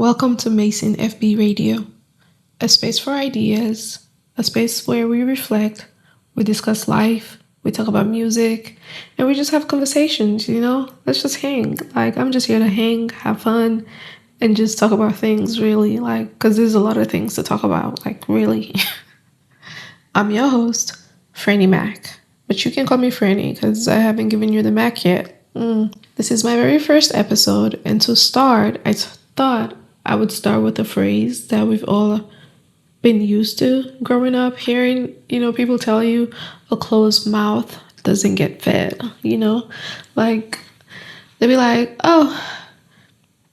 Welcome to Mason FB Radio, a space for ideas, a space where we reflect, we discuss life, we talk about music, and we just have conversations, Let's just hang. I'm just here to hang, have fun, and just talk about things, really, because there's a lot of things to talk about, really. I'm your host, Franny Mac, but you can call me Franny because I haven't given you the Mac yet. This is my very first episode, and to start, I thought I would start with a phrase that we've all been used to growing up, hearing, people tell you a closed mouth doesn't get fed, Like, they'll be like, oh,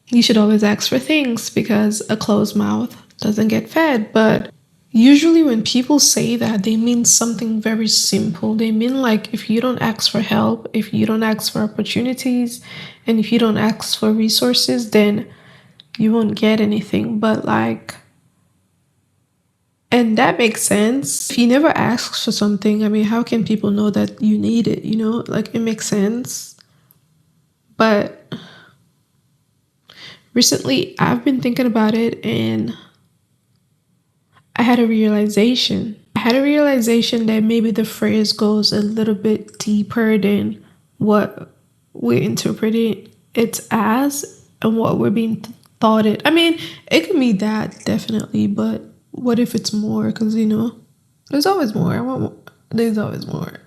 you should always ask for things because a closed mouth doesn't get fed. But usually when people say that, they mean something very simple. They mean if you don't ask for help, if you don't ask for opportunities, and if you don't ask for resources, then you won't get anything. But and that makes sense. If you never ask for something, how can people know that you need it? It makes sense. But recently I've been thinking about it, and I had a realization. That maybe the phrase goes a little bit deeper than what we're interpreting it as and what we're being thought it. It could be that, definitely, but what if it's more? Because, there's always more. There's always more.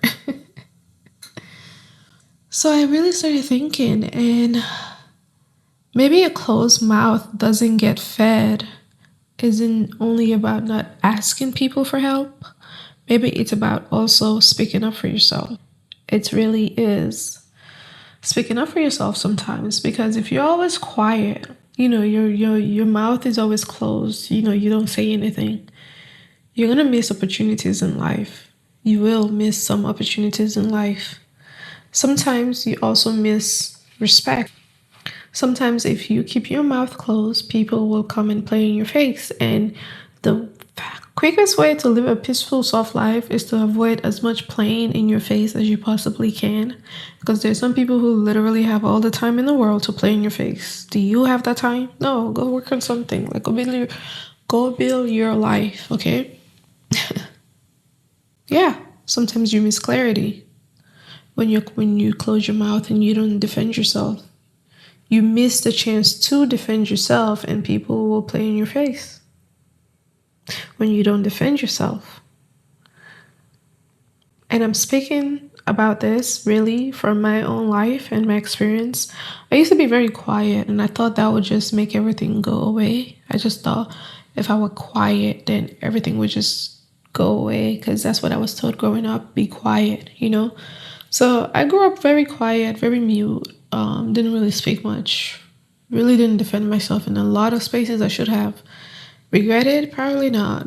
So I really started thinking, and maybe a closed mouth doesn't get fed isn't only about not asking people for help. Maybe it's about also speaking up for yourself. It really is. Speaking up for yourself sometimes, because if you're always quiet, your mouth is always closed, you don't say anything, you're going to miss opportunities in life. You will miss some opportunities in life. Sometimes you also miss respect. Sometimes if you keep your mouth closed, people will come and play in your face. And the quickest way to live a peaceful, soft life is to avoid as much playing in your face as you possibly can. Because there's some people who literally have all the time in the world to play in your face. Do you have that time? No, go work on something. Go build your life, okay? Yeah, sometimes you miss clarity. When you close your mouth and you don't defend yourself. You miss the chance to defend yourself, and people will play in your face when you don't defend yourself. And I'm speaking about this really from my own life and my experience. I used to be very quiet, and I thought that would just make everything go away. I just thought if I were quiet, then everything would just go away, because that's what I was told growing up, be quiet, So I grew up very quiet, very mute. Didn't really speak much. Really didn't defend myself in a lot of spaces I should have. Regretted? Probably not.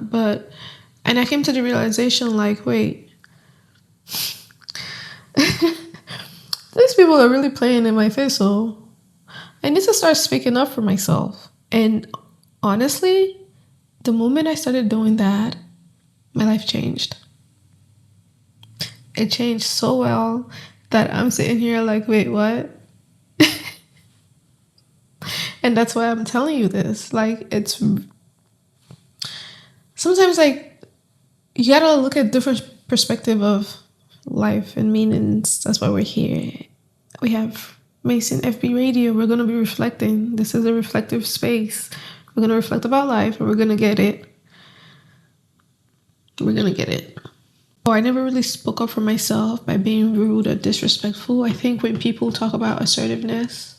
And I came to the realization wait, these people are really playing in my face, so I need to start speaking up for myself. And honestly, the moment I started doing that, my life changed. It changed so well that I'm sitting here wait, what? And that's why I'm telling you this. It's sometimes you gotta look at different perspective of life and meanings. That's why we're here. We have Mason FB Radio. We're gonna be reflecting. This is a reflective space. We're gonna reflect about life, and we're gonna get it. We're gonna get it. I never really spoke up for myself by being rude or disrespectful. I think when people talk about assertiveness,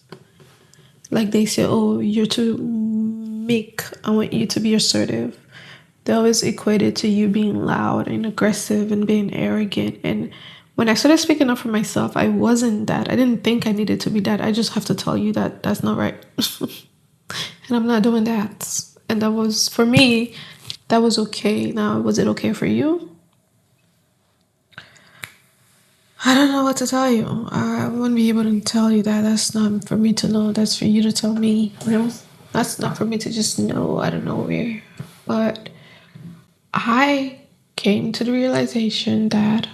they say, oh, you're too meek, I want you to be assertive. They always equate it to you being loud and aggressive and being arrogant. And when I started speaking up for myself, I wasn't that. I didn't think I needed to be that. I just have to tell you that that's not right. And I'm not doing that. And that was, for me, that was okay. Now, was it okay for you? I don't know what to tell you. I wouldn't be able to tell you that. That's not for me to know. That's for you to tell me. That's not for me to just know out of nowhere. But I came to the realization that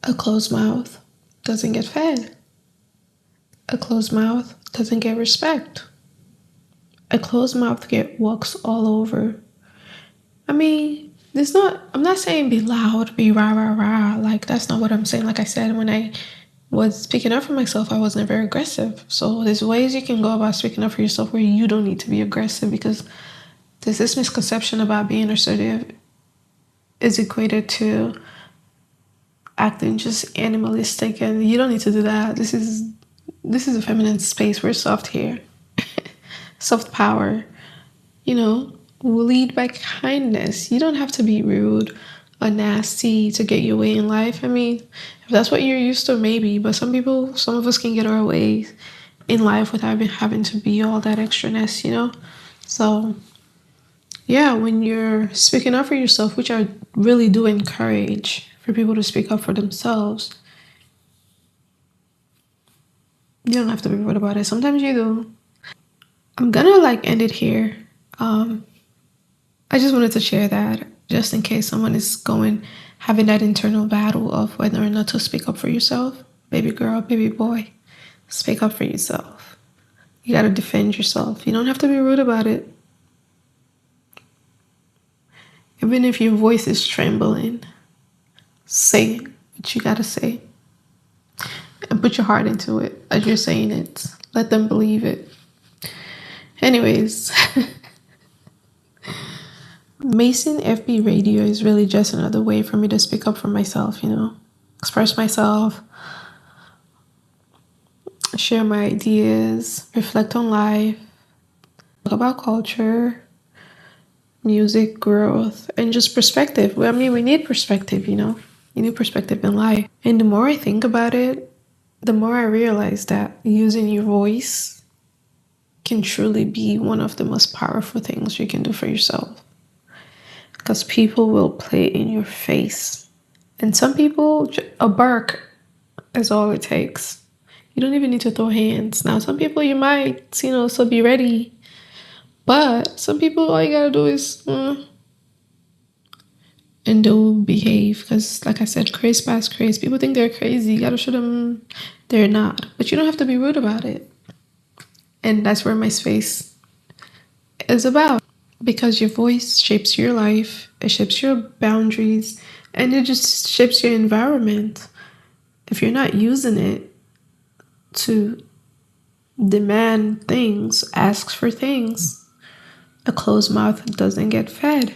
a closed mouth doesn't get fed. A closed mouth doesn't get respect. A closed mouth get walks all over. I mean, I'm not saying be loud, be rah, rah, rah. Like, that's not what I'm saying. Like I said, when I was speaking up for myself, I wasn't very aggressive. So there's ways you can go about speaking up for yourself where you don't need to be aggressive, because there's this misconception about being assertive is equated to acting just animalistic, and you don't need to do that. This is a feminine space. We're soft here. Soft power. Will lead by kindness. You don't have to be rude or nasty to get your way in life. I mean, if that's what you're used to, maybe. But some of us can get our way in life without having to be all that extraness. So, yeah, when you're speaking up for yourself, which I really do encourage for people to speak up for themselves, you don't have to be rude about it. Sometimes you do. I'm gonna end it here. I just wanted to share that just in case someone is having that internal battle of whether or not to speak up for yourself. Baby girl, baby boy, speak up for yourself. You gotta defend yourself. You don't have to be rude about it. Even if your voice is trembling, say what you gotta say. And put your heart into it as you're saying it. Let them believe it. Anyways, Mason FB Radio is really just another way for me to speak up for myself, express myself, share my ideas, reflect on life, talk about culture, music, growth, and just perspective. I mean, we need perspective, You need perspective in life. And the more I think about it, the more I realize that using your voice can truly be one of the most powerful things you can do for yourself. Because people will play in your face. And some people, a bark is all it takes. You don't even need to throw hands. Now, some people you might, so be ready. But some people, all you gotta do is, and they'll behave. Because, like I said, craze past craze. People think they're crazy. You gotta show them they're not. But you don't have to be rude about it. And that's where my space is about. Because your voice shapes your life, it shapes your boundaries, and it just shapes your environment. If you're not using it to demand things, ask for things, a closed mouth doesn't get fed.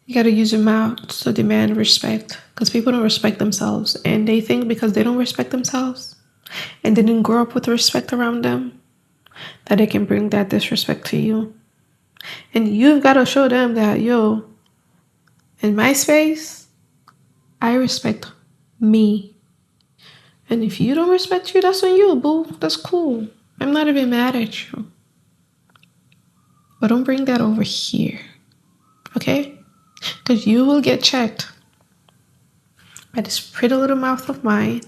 You gotta use your mouth to demand respect, because people don't respect themselves, and they think because they don't respect themselves and they didn't grow up with respect around them, that they can bring that disrespect to you. And you've got to show them that, in my space, I respect me. And if you don't respect you, that's on you, boo. That's cool. I'm not even mad at you. But don't bring that over here, okay? Because you will get checked by this pretty little mouth of mine.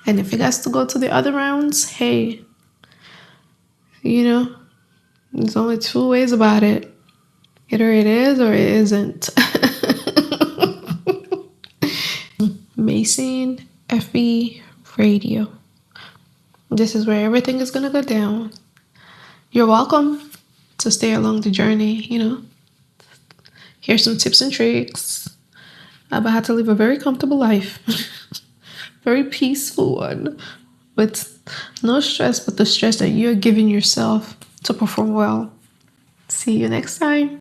And if it has to go to the other rounds, hey, there's only two ways about it. Either it is or it isn't. Mason FB Radio. This is where everything is going to go down. You're welcome to stay along the journey, Here's some tips and tricks about how to live a very comfortable life. Very peaceful one. With no stress, but the stress that you're giving yourself to perform well. See you next time.